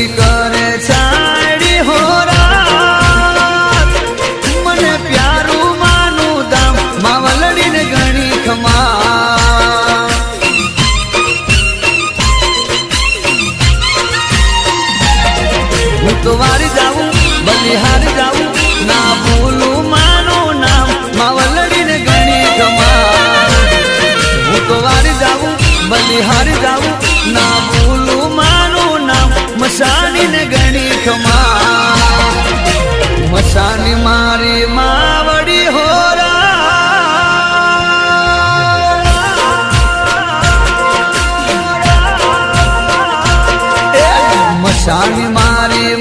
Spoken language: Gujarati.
ભક્તિ કરે છાડી હોરા મને પ્યારું માનું દામ માવલડીને ગણી ખમા હું તો વારી જાઉં બલિહારી જાઉં ના ભૂલું માનું નામ માવલડીને ગણી ખમા હું તો વારી જાઉં બલિહારી જાઉં ના ભૂલું માનું નામ મસાણીને ગણી ખમા મસાણી મારી માવડી હોરા મસાણી મારી